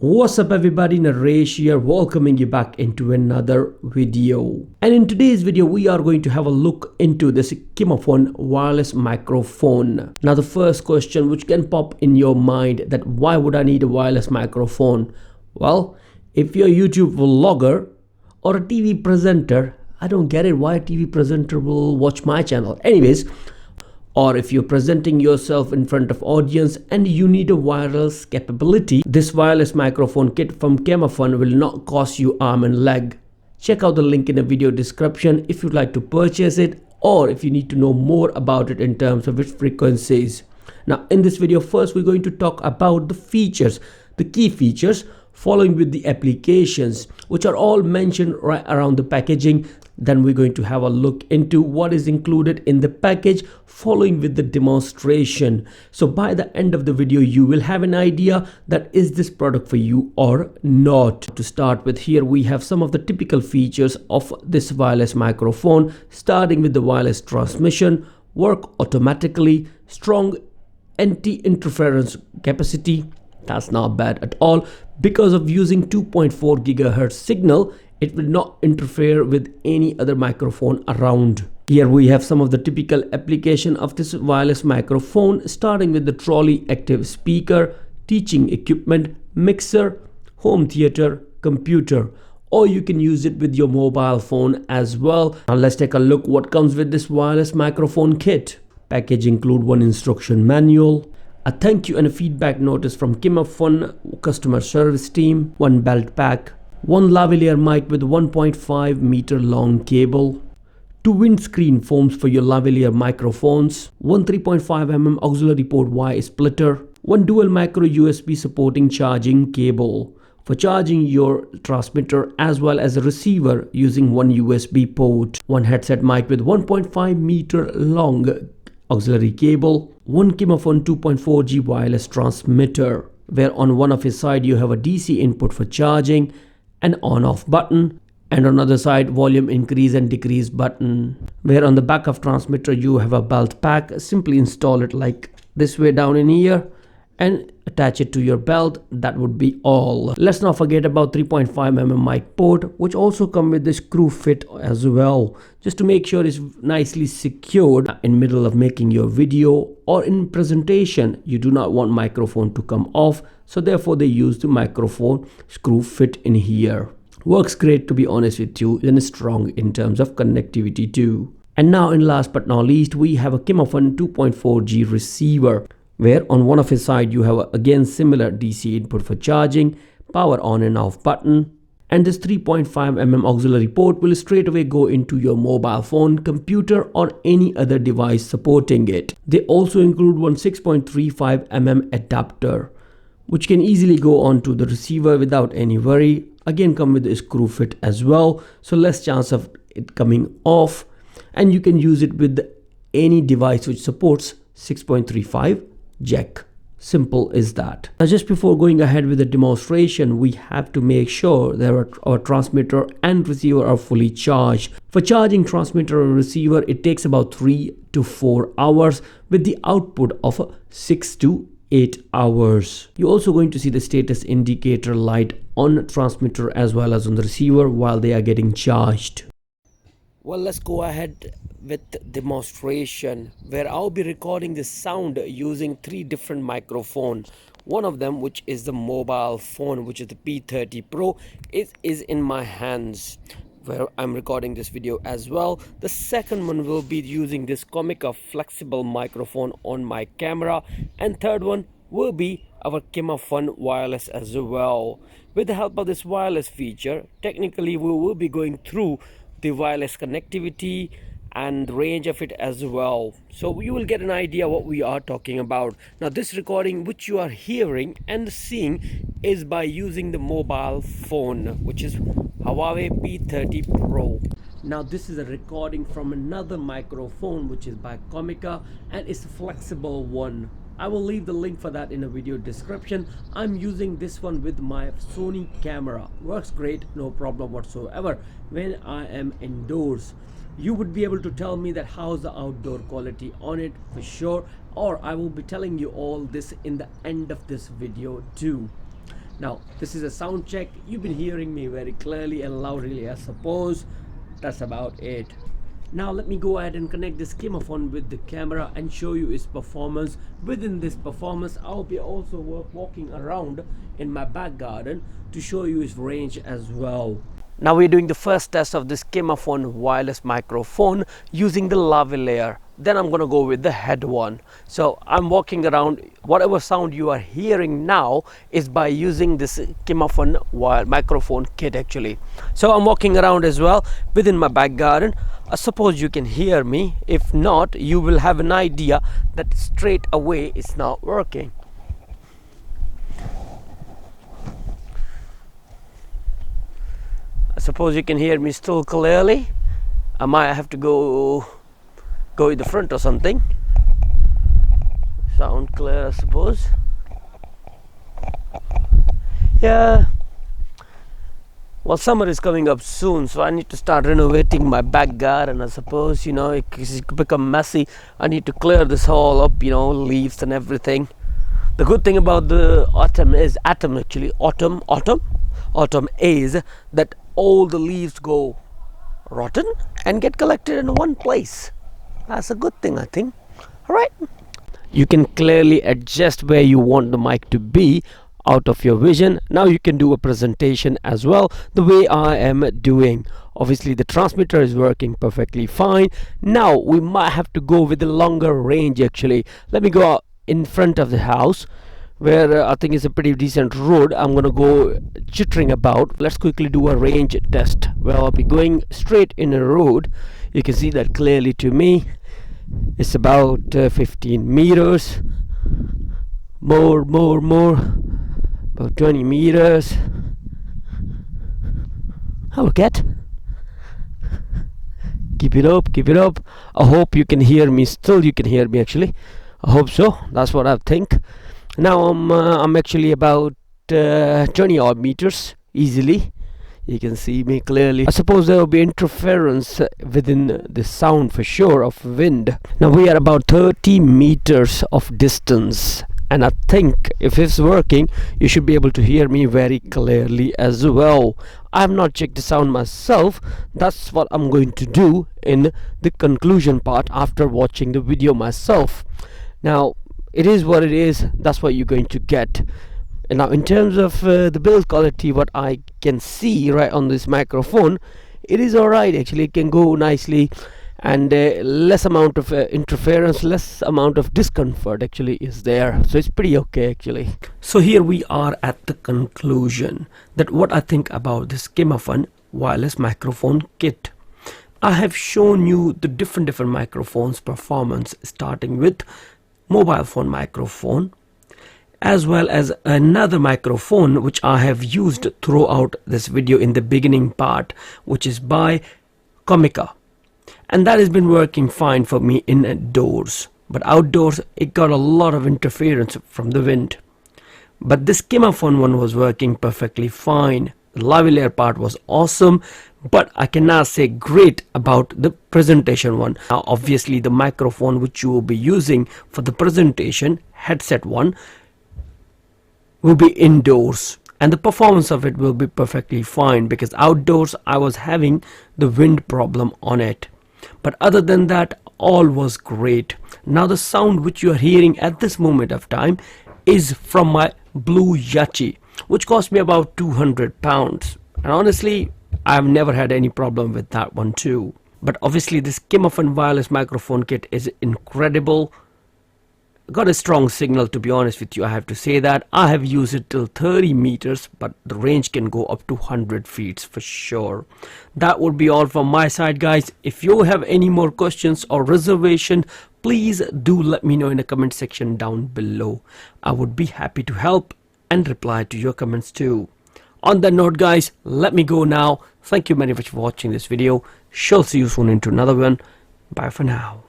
What's up everybody, Naresh here, welcoming you back into another video. And in today's video we are going to have a look into this KIMAFUN wireless microphone. Now the first question which can pop in your mind, that why would I need a wireless microphone? Well, if you're a YouTube vlogger or a TV presenter, I don't get it why a TV presenter will watch my channel. Anyways, or if you're presenting yourself in front of audience and you need a wireless capability, this wireless microphone kit from KIMAFUN will not cost you arm and leg. Check out the link in the video description if you'd like to purchase it, or if you need to know more about it in terms of its frequencies. Now in this video, first we're going to talk about the features, the key features, following with the applications which are all mentioned right around the packaging. Then we're going to have a look into what is included in the package, following with the demonstration. So by the end of the video you will have an idea that is this product for you or not. To start with, here we have some of the typical features of this wireless microphone, starting with the wireless transmission, work automatically, strong anti-interference capacity. That's not bad at all. Because of using 2.4 GHz signal, it will not interfere with any other microphone around. Here we have some of the typical application of this wireless microphone, starting with the trolley active speaker, teaching equipment, mixer, home theater, computer, or you can use it with your mobile phone as well. Now let's take a look what comes with this wireless microphone kit. Package include one instruction manual, a thank you and a feedback notice from KIMAFUN customer service team, one belt pack, one lavalier mic with 1.5 meter long cable, two windscreen foams for your lavalier microphones, one 3.5 mm auxiliary port Y splitter, one dual micro USB supporting charging cable for charging your transmitter as well as a receiver using one USB port, one headset mic with 1.5 meter long auxiliary cable, one KIMAFUN 2.4G wireless transmitter, where on one of its side you have a DC input for charging, an on-off button, and on the other side volume increase and decrease button, where on the back of transmitter you have a belt pack. Simply install it like this way down in here and attach it to your belt. That would be all. Let's not forget about 3.5 mm mic port, which also come with the screw fit as well, just to make sure it's nicely secured in middle of making your video or in presentation. You do not want microphone to come off, so therefore they use the microphone screw fit in here. Works great, to be honest with you, and is strong in terms of connectivity too. And now in last but not least, we have a KIMAFUN 2.4G receiver, where on one of his side you have again similar DC input for charging, power on and off button, and this 3.5 mm auxiliary port will straight away go into your mobile phone, computer, or any other device supporting it. They also include one 6.35 mm adapter, which can easily go onto the receiver without any worry. Again come with a screw fit as well, so less chance of it coming off, and you can use it with any device which supports 6.35 jack. Simple as that. Now just before going ahead with the demonstration, we have to make sure that our transmitter and receiver are fully charged. For charging transmitter or receiver, it takes about 3 to 4 hours with the output of 6 to 8 hours. You're also going to see the status indicator light on transmitter as well as on the receiver while they are getting charged. Well, let's go ahead with demonstration, where I'll be recording the sound using 3 different microphones. One of them, which is the mobile phone, which is the P30 Pro, it is in my hands where I'm recording this video as well. The second one will be using this Comica flexible microphone on my camera, and third one will be our KIMAFUN wireless as well. With the help of this wireless feature, technically we will be going through the wireless connectivity and range of it as well, so you will get an idea what we are talking about. Now this recording which you are hearing and seeing is by using the mobile phone, which is Huawei P30 Pro. Now this is a recording from another microphone which is by Comica, and it's a flexible one. I will leave the link for that in the video description. I'm using this one with my Sony camera. Works great, no problem whatsoever when I am indoors. You would be able to tell me that how's the outdoor quality on it for sure, or I will be telling you all this in the end of this video too. Now this is a sound check. You've been hearing me very clearly and loudly, I suppose. That's about it. Now let me go ahead and connect this KIMAFUN with the camera and show you its performance. Within this performance, I'll be also walking around in my back garden to show you its range as well. Now we're doing the first test of this KIMAFUN wireless microphone using the Lavalier. Then I'm gonna go with the head one. So I'm walking around. Whatever sound you are hearing now is by using this KIMAFUN wire microphone kit actually. So I'm walking around as well within my back garden. I suppose you can hear me. If not, you will have an idea that straight away it's not working. I suppose you can hear me still clearly. I might have to go in the front or something. Sound clear, I suppose. Yeah. Well, summer is coming up soon, so I need to start renovating my back garden, I suppose. You know, it's become messy. I need to clear this all up, you know, leaves and everything. The good thing about the autumn is autumn is that all the leaves go rotten and get collected in one place. That's a good thing, I think. All right. You can clearly adjust where you want the mic to be out of your vision. Now you can do a presentation as well the way I am doing. Obviously the transmitter is working perfectly fine. Now we might have to go with a longer range actually. Let me go out in front of the house where I think it's a pretty decent road. I'm gonna go jittering about. Let's quickly do a range test. Well, I'll be going straight in a road. You can see that clearly to me. It's about 15 meters. More. About 20 meters. Hello, cat. Keep it up. I hope you can hear me. Still, you can hear me actually. I hope so. That's what I think. Now I'm actually about 20 odd meters easily. You can see me clearly. I suppose there will be interference within the sound for sure of wind. Now we are about 30 meters of distance, and I think if it's working you should be able to hear me very clearly as well. I have not checked the sound myself. That's what I'm going to do in the conclusion part after watching the video myself. Now it is what it is. That's what you're going to get. And now in terms of the build quality, what I can see right on this microphone, it is alright actually. It can go nicely, and less amount of interference, less amount of discomfort actually is there, so it's pretty okay actually. So here we are at the conclusion that what I think about this KIMAFUN wireless microphone kit. I have shown you the different microphones performance, starting with mobile phone microphone, as well as another microphone which I have used throughout this video in the beginning part, which is by KIMAFUN, and that has been working fine for me indoors, but outdoors it got a lot of interference from the wind. But this KIMAFUN one was working perfectly fine. The lavalier part was awesome, but I cannot say great about the presentation one. Now obviously the microphone which you will be using for the presentation headset one will be indoors, and the performance of it will be perfectly fine, because outdoors I was having the wind problem on it. But other than that, all was great. Now the sound which you are hearing at this moment of time is from my Blue Yachty, which cost me about £200, and honestly I've never had any problem with that one too. But obviously this KIMAFUN wireless microphone kit is incredible. Got a strong signal, to be honest with you. I have to say that I have used it till 30 meters, but the range can go up to 100 feet for sure. That would be all from my side, guys. If you have any more questions or reservation, please do let me know in the comment section down below. I would be happy to help and reply to your comments too. On that note, guys, let me go now. Thank you very much for watching this video. Shall see you soon into another one. Bye for now.